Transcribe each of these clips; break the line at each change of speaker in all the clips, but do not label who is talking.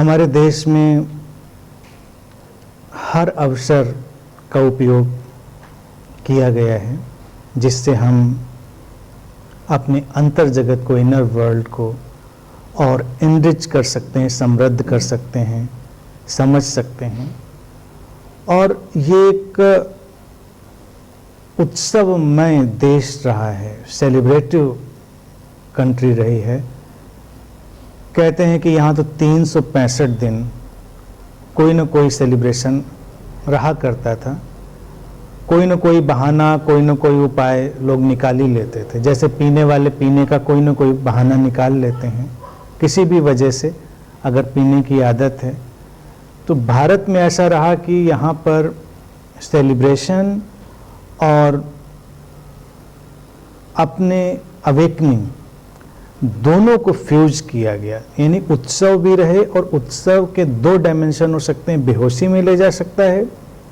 हमारे देश में हर अवसर का उपयोग किया गया है जिससे हम अपने अंतर जगत को, इनर वर्ल्ड को और एनरिच कर सकते हैं, समृद्ध कर सकते हैं, समझ सकते हैं। और ये एक उत्सवमय देश रहा है, सेलिब्रेटिव कंट्री रही है। कहते हैं कि यहाँ तो 365 दिन कोई न कोई सेलिब्रेशन रहा करता था। कोई न कोई बहाना, कोई न कोई उपाय लोग निकाल ही लेते थे। जैसे पीने वाले पीने का कोई न कोई बहाना निकाल लेते हैं किसी भी वजह से, अगर पीने की आदत है। तो भारत में ऐसा रहा कि यहाँ पर सेलिब्रेशन और अपने अवेकनिंग दोनों को फ्यूज किया गया। यानी उत्सव भी रहे, और उत्सव के दो डायमेंशन हो सकते हैं। बेहोशी में ले जा सकता है,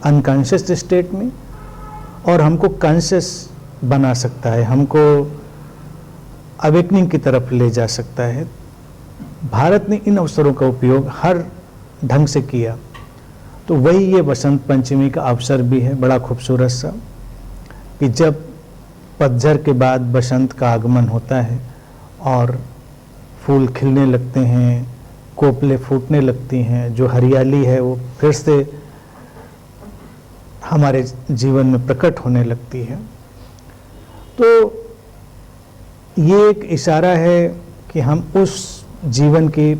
अनकॉन्शियस स्टेट में, और हमको कॉन्शियस बना सकता है, हमको अवेकनिंग की तरफ ले जा सकता है। भारत ने इन अवसरों का उपयोग हर ढंग से किया। तो वही ये बसंत पंचमी का अवसर भी है, बड़ा खूबसूरत सा, कि जब पतझड़ के बाद बसंत का आगमन होता है और फूल खिलने लगते हैं, कोपले फूटने लगती हैं, जो हरियाली है वो फिर से हमारे जीवन में प्रकट होने लगती है। तो ये एक इशारा है कि हम उस जीवन की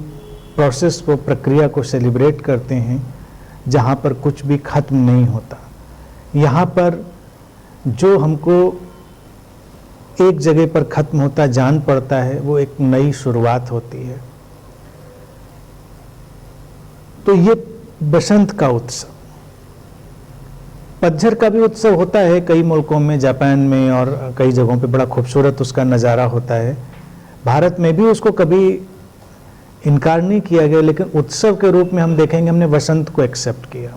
प्रोसेस को, प्रक्रिया को सेलिब्रेट करते हैं जहाँ पर कुछ भी खत्म नहीं होता। यहाँ पर जो हमको एक जगह पर खत्म होता जान पड़ता है, वो एक नई शुरुआत होती है। तो ये बसंत का उत्सव, पतझड़ का भी उत्सव होता है कई मुल्कों में, जापान में और कई जगहों पे बड़ा खूबसूरत उसका नज़ारा होता है। भारत में भी उसको कभी इनकार नहीं किया गया, लेकिन उत्सव के रूप में हम देखेंगे हमने बसंत को एक्सेप्ट किया।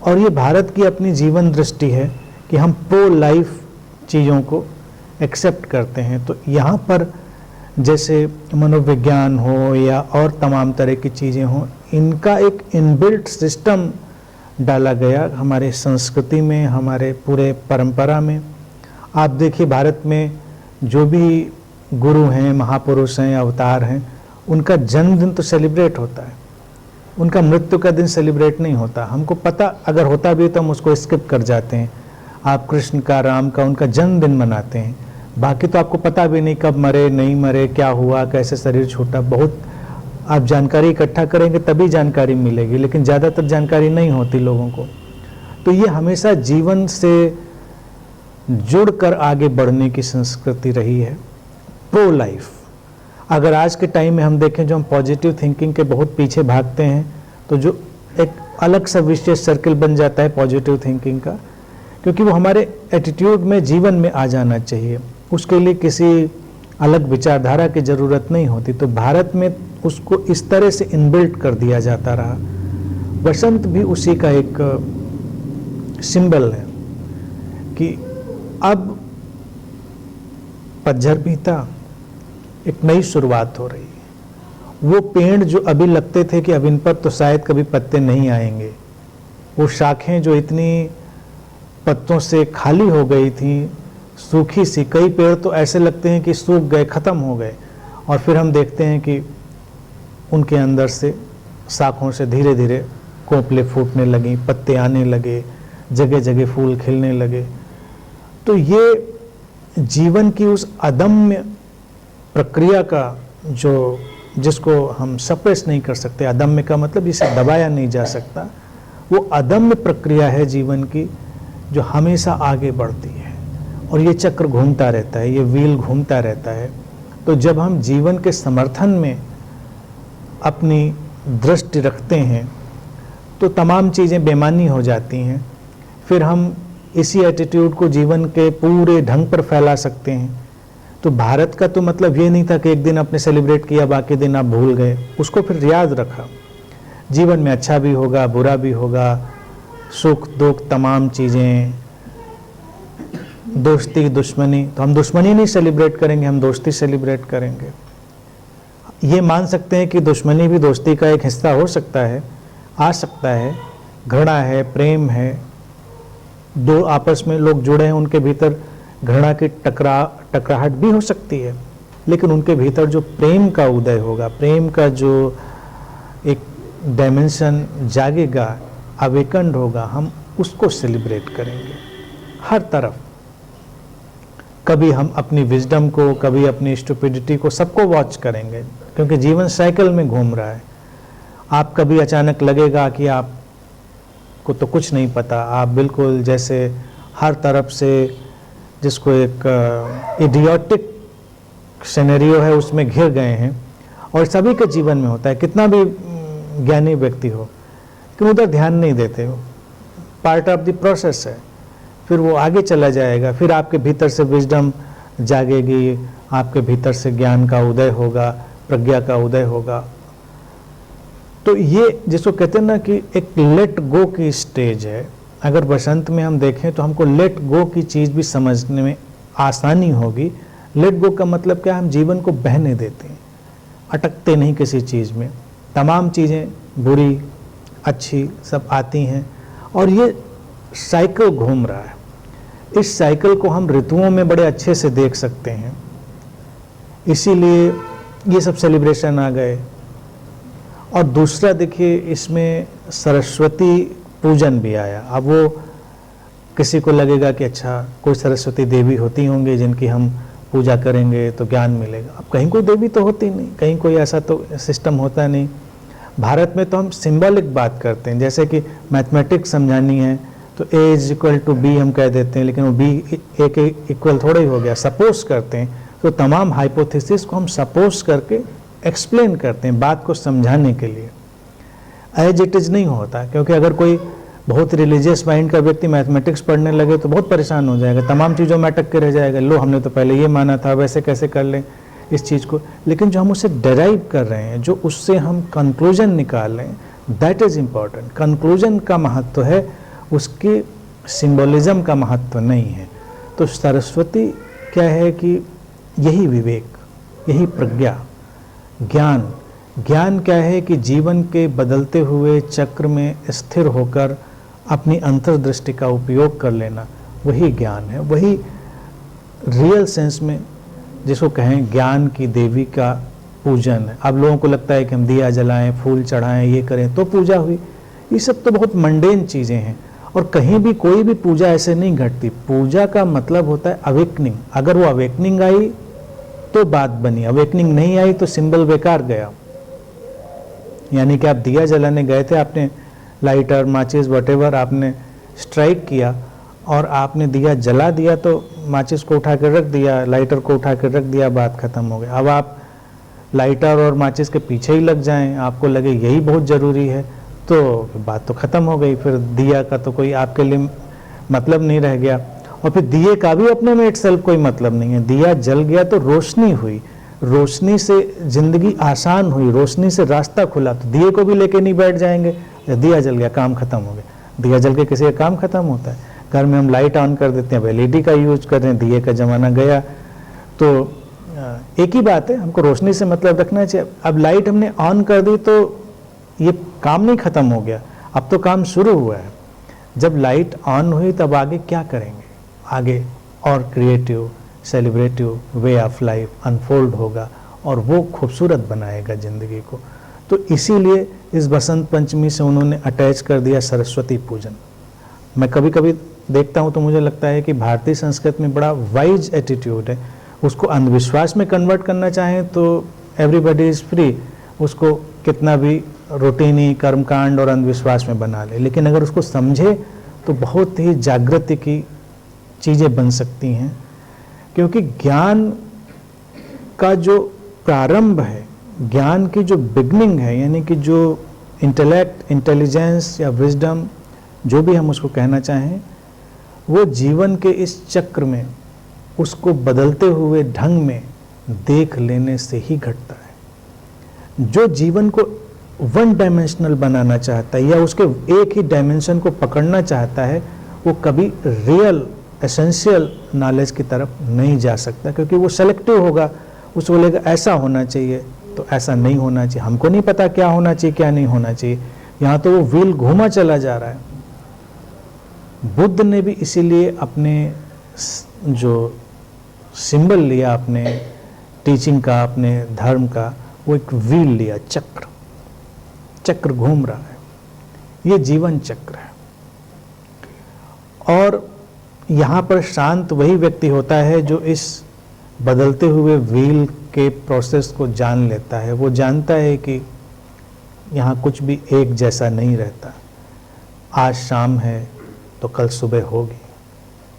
और ये भारत की अपनी जीवन दृष्टि है कि हम प्रो लाइफ चीज़ों को एक्सेप्ट करते हैं। तो यहाँ पर जैसे मनोविज्ञान हो या और तमाम तरह की चीज़ें हों, इनका एक इनबिल्ट सिस्टम डाला गया हमारे संस्कृति में, हमारे पूरे परंपरा में। आप देखिए भारत में जो भी गुरु हैं, महापुरुष हैं, अवतार हैं, उनका जन्मदिन तो सेलिब्रेट होता है, उनका मृत्यु का दिन सेलिब्रेट नहीं होता। हमको पता अगर होता भी तो हम उसको स्किप कर जाते हैं। आप कृष्ण का, राम का, उनका जन्मदिन मनाते हैं, बाकी तो आपको पता भी नहीं कब मरे, नहीं मरे, क्या हुआ, कैसे शरीर छूटा। बहुत आप जानकारी इकट्ठा करेंगे तभी जानकारी मिलेगी, लेकिन ज़्यादातर जानकारी नहीं होती लोगों को। तो ये हमेशा जीवन से जुड़कर आगे बढ़ने की संस्कृति रही है, प्रो लाइफ। अगर आज के टाइम में हम देखें, जो हम पॉजिटिव थिंकिंग के बहुत पीछे भागते हैं, तो जो एक अलग सा विशेष सर्किल बन जाता है पॉजिटिव थिंकिंग का, क्योंकि वो हमारे एटीट्यूड में, जीवन में आ जाना चाहिए। उसके लिए किसी अलग विचारधारा की ज़रूरत नहीं होती। तो भारत में उसको इस तरह से इनबिल्ट कर दिया जाता रहा। बसंत भी उसी का एक सिंबल है कि अब पतझड़ बीता, एक नई शुरुआत हो रही है। वो पेड़ जो अभी लगते थे कि अब इन पर तो शायद कभी पत्ते नहीं आएंगे, वो शाखें जो इतनी पत्तों से खाली हो गई थी, सूखी सी, कई पेड़ तो ऐसे लगते हैं कि सूख गए, ख़त्म हो गए, और फिर हम देखते हैं कि उनके अंदर से, शाखों से धीरे धीरे कोपले फूटने लगी, पत्ते आने लगे, जगह जगह फूल खिलने लगे। तो ये जीवन की उस अदम्य प्रक्रिया का जिसको हम सप्रेस नहीं कर सकते, अदम्य का मतलब इसे दबाया नहीं जा सकता, वो अदम्य प्रक्रिया है जीवन की, जो हमेशा आगे बढ़ती है। और ये चक्र घूमता रहता है, ये व्हील घूमता रहता है। तो जब हम जीवन के समर्थन में अपनी दृष्टि रखते हैं तो तमाम चीज़ें बेमानी हो जाती हैं। फिर हम इसी एटीट्यूड को जीवन के पूरे ढंग पर फैला सकते हैं। तो भारत का तो मतलब ये नहीं था कि एक दिन आपने सेलिब्रेट किया, बाकी दिन आप भूल गए, उसको फिर याद रखा। जीवन में अच्छा भी होगा, बुरा भी होगा, सुख दुख तमाम चीज़ें, दोस्ती दुश्मनी, तो हम दुश्मनी नहीं सेलिब्रेट करेंगे, हम दोस्ती सेलिब्रेट करेंगे। ये मान सकते हैं कि दुश्मनी भी दोस्ती का एक हिस्सा हो सकता है, आ सकता है, घृणा है, प्रेम है, दो आपस में लोग जुड़े हैं, उनके भीतर घृणा की टकराहट भी हो सकती है, लेकिन उनके भीतर जो प्रेम का उदय होगा, प्रेम का जो एक डायमेंशन जागेगा, अवेकन्ड होगा, हम उसको सेलिब्रेट करेंगे हर तरफ। कभी हम अपनी विजडम को, कभी अपनी स्टुपिडिटी को, सबको वॉच करेंगे, क्योंकि जीवन साइकिल में घूम रहा है। आप कभी अचानक लगेगा कि आपको तो कुछ नहीं पता, आप बिल्कुल जैसे हर तरफ से जिसको एक इडियोटिक सिनेरियो है उसमें घिर गए हैं, और सभी के जीवन में होता है, कितना भी ज्ञानी व्यक्ति हो, कि उधर ध्यान नहीं देते हो, पार्ट ऑफ द प्रोसेस है। फिर वो आगे चला जाएगा, फिर आपके भीतर से विजडम जागेगी, आपके भीतर से ज्ञान का उदय होगा, प्रज्ञा का उदय होगा। तो ये जिसको कहते हैं ना कि एक लेट गो की स्टेज है। अगर बसंत में हम देखें तो हमको लेट गो की चीज़ भी समझने में आसानी होगी। लेट गो का मतलब क्या, हम जीवन को बहने देते हैं, अटकते नहीं किसी चीज़ में। तमाम चीज़ें बुरी अच्छी सब आती हैं और ये साइकिल घूम रहा है। इस साइकिल को हम ऋतुओं में बड़े अच्छे से देख सकते हैं, इसीलिए ये सब सेलिब्रेशन आ गए। और दूसरा देखिए, इसमें सरस्वती पूजन भी आया। अब वो किसी को लगेगा कि अच्छा कोई सरस्वती देवी होती होंगी जिनकी हम पूजा करेंगे तो ज्ञान मिलेगा। अब कहीं कोई देवी तो होती नहीं, कहीं कोई ऐसा तो सिस्टम होता नहीं। भारत में तो हम सिंबॉलिक बात करते हैं, जैसे कि मैथमेटिक्स समझानी है तो ए इज इक्वल टू बी हम कह देते हैं, लेकिन वो बी ए के इक्वल थोड़ा ही हो गया, सपोज करते हैं। तो तमाम हाइपोथेसिस को हम सपोज करके एक्सप्लेन करते हैं बात को समझाने के लिए। एज इट इज नहीं होता, क्योंकि अगर कोई बहुत रिलीजियस माइंड का व्यक्ति मैथमेटिक्स पढ़ने लगे तो बहुत परेशान हो जाएगा, तमाम चीज़ों में अटक के रह जाएगा। लो हमने तो पहले ये माना था, वैसे कैसे कर लें इस चीज़ को। लेकिन जो हम उससे डेराइव कर रहे हैं, जो उससे हम कंक्लूजन निकाल रहे हैं, दैट इज़ इम्पॉर्टेंट। कंक्लूजन का महत्व है, उसके सिंबोलिज्म का महत्व नहीं है। तो सरस्वती क्या है कि यही विवेक, यही प्रज्ञा, ज्ञान। ज्ञान क्या है कि जीवन के बदलते हुए चक्र में स्थिर होकर अपनी अंतर्दृष्टि का उपयोग कर लेना, वही ज्ञान है। वही रियल सेंस में जिसको कहें ज्ञान की देवी का पूजन है। अब लोगों को लगता है कि हम दिया जलाएं, फूल चढ़ाएं, ये करें तो पूजा हुई। ये सब तो बहुत मंडेन चीज़ें हैं, और कहीं भी कोई भी पूजा ऐसे नहीं घटती। पूजा का मतलब होता है अवेकनिंग। अगर वो अवेकनिंग आई तो बात बनी, अवेकनिंग नहीं आई तो सिंबल बेकार गया। यानी कि आप दिया जलाने गए थे, आपने लाइटर, माचिस, वटेवर आपने स्ट्राइक किया और आपने दिया जला दिया, तो माचिस को उठा कर रख दिया, लाइटर को उठा कर रख दिया, बात खत्म हो गई। अब आप लाइटर और माचिस के पीछे ही लग जाएं, आपको लगे यही बहुत ज़रूरी है, तो बात तो ख़त्म हो गई। फिर दिया का तो कोई आपके लिए मतलब नहीं रह गया, और फिर दिए का भी अपने में इटसेल्फ कोई मतलब नहीं है। दिया जल गया तो रोशनी हुई, रोशनी से ज़िंदगी आसान हुई, रोशनी से रास्ता खुला। तो दिए को भी लेके नहीं बैठ जाएंगे, दिया जल गया काम खत्म हो गया। दिया जल के किसी का काम खत्म होता है? घर में हम लाइट ऑन कर देते हैं, एलईडी का यूज कर रहे हैं, दिए का ज़माना गया। तो एक ही बात है, हमको रोशनी से मतलब रखना चाहिए। अब लाइट हमने ऑन कर दी तो ये काम नहीं खत्म हो गया, अब तो काम शुरू हुआ है। जब लाइट ऑन हुई तब आगे क्या करेंगे? आगे और creative, celebrative way of life unfold होगा, और वो खूबसूरत बनाएगा ज़िंदगी को। तो इसीलिए इस बसंत पंचमी से उन्होंने अटैच कर दिया सरस्वती पूजन। मैं कभी कभी देखता हूँ तो मुझे लगता है कि भारतीय संस्कृति में बड़ा वाइज एटीट्यूड है। उसको अंधविश्वास में कन्वर्ट करना चाहें तो एवरीबडी इज़ फ्री, उसको कितना भी रूटीनी कर्मकांड और अंधविश्वास में बना ले, लेकिन अगर उसको समझे तो बहुत ही जागृति की चीज़ें बन सकती हैं। क्योंकि ज्ञान का जो प्रारंभ है, ज्ञान की जो बिगनिंग है, यानी कि जो इंटेलेक्ट, इंटेलिजेंस या विजडम, जो भी हम उसको कहना चाहें, वो जीवन के इस चक्र में उसको बदलते हुए ढंग में देख लेने से ही घटता है। जो जीवन को वन डायमेंशनल बनाना चाहता है या उसके एक ही डायमेंशन को पकड़ना चाहता है, वो कभी रियल एसेंशियल नॉलेज की तरफ नहीं जा सकता, क्योंकि वो सेलेक्टिव होगा। उसको बोलेगा ऐसा होना चाहिए, तो ऐसा नहीं होना चाहिए। हमको नहीं पता क्या होना चाहिए क्या नहीं होना चाहिए, यहाँ तो वो व्हील घूमा चला जा रहा है। बुद्ध ने भी इसीलिए अपने जो सिंबल लिया अपने टीचिंग का, अपने धर्म का, वो एक व्हील लिया, चक्र। चक्र घूम रहा है, ये जीवन चक्र है। और यहाँ पर शांत वही व्यक्ति होता है जो इस बदलते हुए व्हील के प्रोसेस को जान लेता है। वो जानता है कि यहाँ कुछ भी एक जैसा नहीं रहता। आज शाम है तो कल सुबह होगी,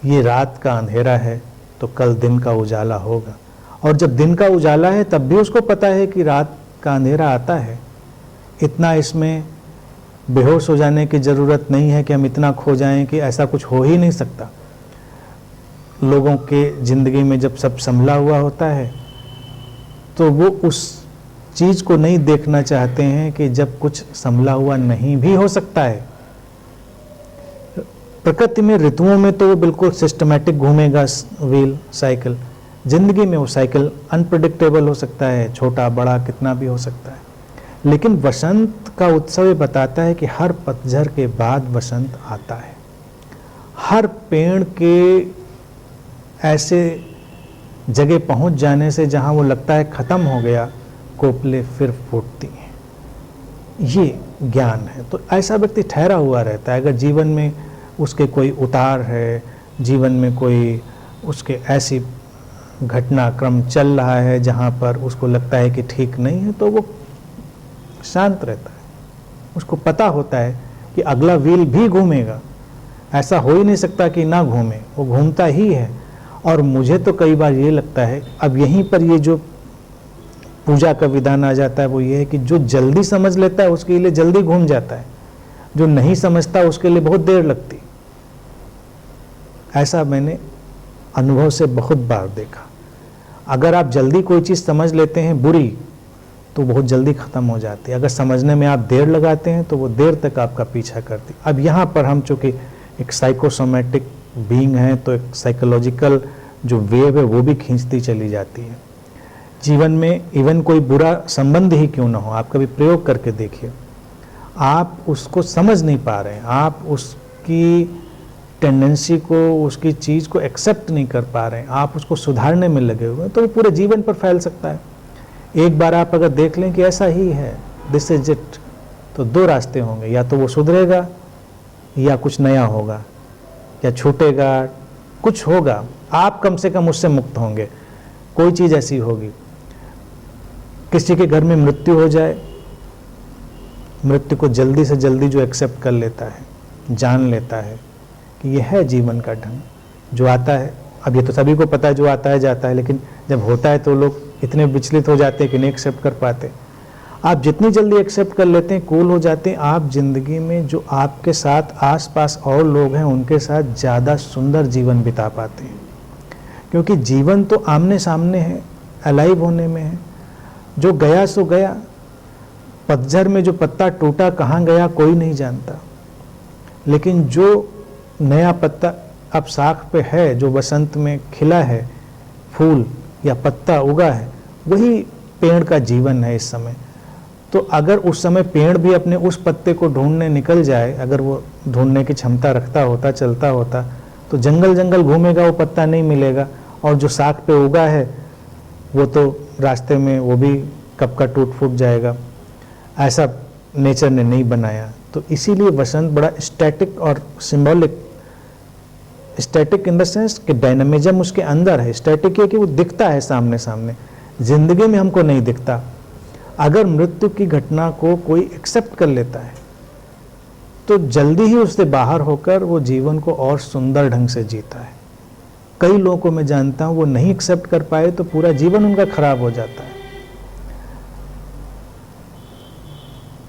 ये रात का अंधेरा है तो कल दिन का उजाला होगा। और जब दिन का उजाला है तब भी उसको पता है कि रात का अंधेरा आता है। इतना इसमें बेहोश हो जाने की ज़रूरत नहीं है कि हम इतना खो जाएं कि ऐसा कुछ हो ही नहीं सकता। लोगों के ज़िंदगी में जब सब संभला हुआ होता है तो वो उस चीज़ को नहीं देखना चाहते हैं कि जब कुछ संभला हुआ नहीं भी हो सकता है। प्रकृति में ऋतुओं में तो वो बिल्कुल सिस्टमैटिक घूमेगा व्हील, साइकिल। जिंदगी में वो साइकिल अनप्रेडिक्टेबल हो सकता है, छोटा बड़ा कितना भी हो सकता है। लेकिन वसंत का उत्सव ये बताता है कि हर पतझड़ के बाद वसंत आता है। हर पेड़ के ऐसे जगह पहुंच जाने से जहां वो लगता है खत्म हो गया, कोपले फिर फूटती हैं। ये ज्ञान है। तो ऐसा व्यक्ति ठहरा हुआ रहता है। अगर जीवन में उसके कोई उतार है, जीवन में कोई उसके ऐसी घटनाक्रम चल रहा है जहाँ पर उसको लगता है कि ठीक नहीं है, तो वो शांत रहता है। उसको पता होता है कि अगला व्हील भी घूमेगा, ऐसा हो ही नहीं सकता कि ना घूमे, वो घूमता ही है। और मुझे तो कई बार ये लगता है, अब यहीं पर ये जो पूजा का विधान आ जाता है वो ये है कि जो जल्दी समझ लेता है उसके लिए जल्दी घूम जाता है, जो नहीं समझता उसके लिए बहुत देर लगती। ऐसा मैंने अनुभव से बहुत बार देखा। अगर आप जल्दी कोई चीज़ समझ लेते हैं बुरी, तो बहुत जल्दी ख़त्म हो जाती है। अगर समझने में आप देर लगाते हैं तो वो देर तक आपका पीछा करती। अब यहाँ पर हम चूँकि एक साइकोसोमेटिक बीइंग हैं तो एक साइकोलॉजिकल जो वेव है वो भी खींचती चली जाती है। जीवन में इवन कोई बुरा संबंध ही क्यों ना हो, आप कभी प्रयोग करके देखिए, आप उसको समझ नहीं पा रहे हैं, आप उसकी टेंडेंसी को, उसकी चीज़ को एक्सेप्ट नहीं कर पा रहे हैं, आप उसको सुधारने में लगे हुए हैं, तो वो पूरे जीवन पर फैल सकता है। एक बार आप अगर देख लें कि ऐसा ही है, दिस इज इट, तो दो रास्ते होंगे, या तो वो सुधरेगा या कुछ नया होगा, या छूटेगा, कुछ होगा। आप कम से कम उससे मुक्त होंगे, कोई चीज़ ऐसी होगी। किसी के घर में मृत्यु हो जाए, मृत्यु को जल्दी से जल्दी जो एक्सेप्ट कर लेता है, जान लेता है कि यह है जीवन का ढंग जो आता है। अब ये तो सभी को पता है जो आता है जाता है, लेकिन जब होता है तो लोग इतने विचलित हो जाते हैं कि नहीं एक्सेप्ट कर पाते। आप जितनी जल्दी एक्सेप्ट कर लेते हैं, कूल हो जाते हैं, आप जिंदगी में जो आपके साथ आसपास और लोग हैं उनके साथ ज़्यादा सुंदर जीवन बिता पाते हैं। क्योंकि जीवन तो आमने सामने है, अलाइव होने में है। जो गया सो गया, पतझड़ में जो पत्ता टूटा कहाँ गया कोई नहीं जानता, लेकिन जो नया पत्ता अब साख पे है, जो बसंत में खिला है, फूल या पत्ता उगा है, वही पेड़ का जीवन है इस समय। तो अगर उस समय पेड़ भी अपने उस पत्ते को ढूंढने निकल जाए, अगर वो ढूंढने की क्षमता रखता होता, चलता होता, तो जंगल जंगल घूमेगा, वो पत्ता नहीं मिलेगा। और जो साख पे उगा है वो तो रास्ते में वो भी कब का टूट फूट जाएगा। ऐसा नेचर ने नहीं बनाया। तो इसीलिए बसंत बड़ा स्टैटिक और symbolic, static in the sense कि डायनामिज्म उसके अंदर है। स्टैटिक है कि वो दिखता है सामने सामने, जिंदगी में हमको नहीं दिखता। अगर मृत्यु की घटना को कोई एक्सेप्ट कर लेता है तो जल्दी ही उससे बाहर होकर वो जीवन को और सुंदर ढंग से जीता है। कई लोगों को मैं जानता हूँ वो नहीं एक्सेप्ट कर पाए तो पूरा जीवन उनका खराब हो जाता है।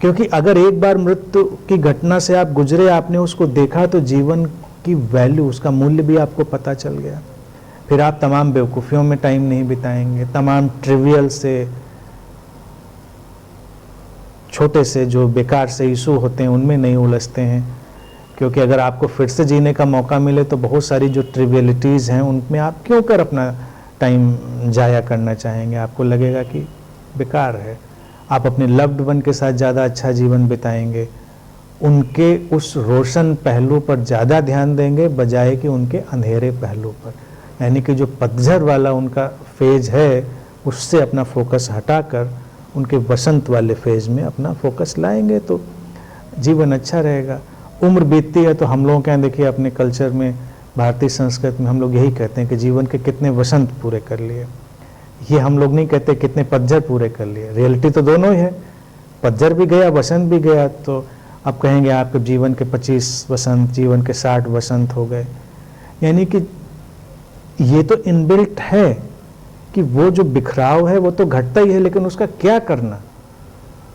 क्योंकि अगर एक बार मृत्यु की घटना से आप गुजरे, आपने उसको देखा, तो जीवन की वैल्यू, उसका मूल्य भी आपको पता चल गया। फिर आप तमाम बेवकूफ़ियों में टाइम नहीं बिताएंगे, तमाम ट्रिवियल से, छोटे से जो बेकार से इशू होते हैं उनमें नहीं उलझते हैं। क्योंकि अगर आपको फिर से जीने का मौका मिले तो बहुत सारी जो ट्रिवियलिटीज़ हैं उनमें आप क्यों कर अपना टाइम जाया करना चाहेंगे। आपको लगेगा कि बेकार है। आप अपने लव्ड वन के साथ ज़्यादा अच्छा जीवन बिताएंगे, उनके उस रोशन पहलू पर ज़्यादा ध्यान देंगे बजाय कि उनके अंधेरे पहलू पर। यानी कि जो पतझड़ वाला उनका फेज है उससे अपना फोकस हटाकर उनके वसंत वाले फेज में अपना फोकस लाएंगे तो जीवन अच्छा रहेगा। उम्र बीतती है तो हम लोगों के यहाँ देखिए अपने कल्चर में, भारतीय संस्कृति में हम लोग यही कहते हैं कि जीवन के कितने वसंत पूरे कर लिए। ये हम लोग नहीं कहते कितने पतझड़ पूरे कर लिए। रियलिटी तो दोनों ही है, पतझड़ भी गया वसंत भी गया। तो आप कहेंगे आपके जीवन के 25 वसंत, जीवन के 60 वसंत हो गए। यानी कि ये तो इनबिल्ट है कि वो जो बिखराव है वो तो घटता ही है, लेकिन उसका क्या करना,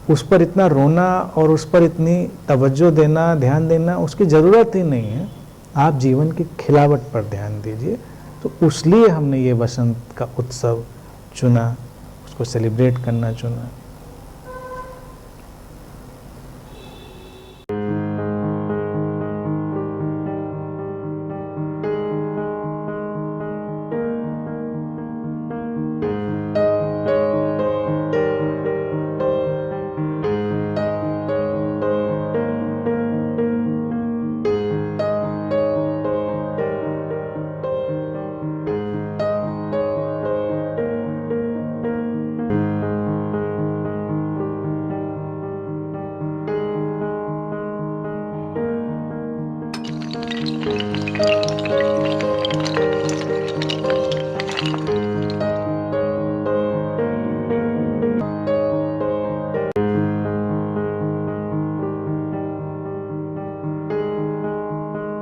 उस पर इतना रोना और उस पर इतनी तवज्जो देना, ध्यान देना उसकी ज़रूरत ही नहीं है। आप जीवन की खिलावट पर ध्यान दीजिए। तो उसलिए हमने ये वसंत का उत्सव चुना, उसको सेलिब्रेट करना चुना।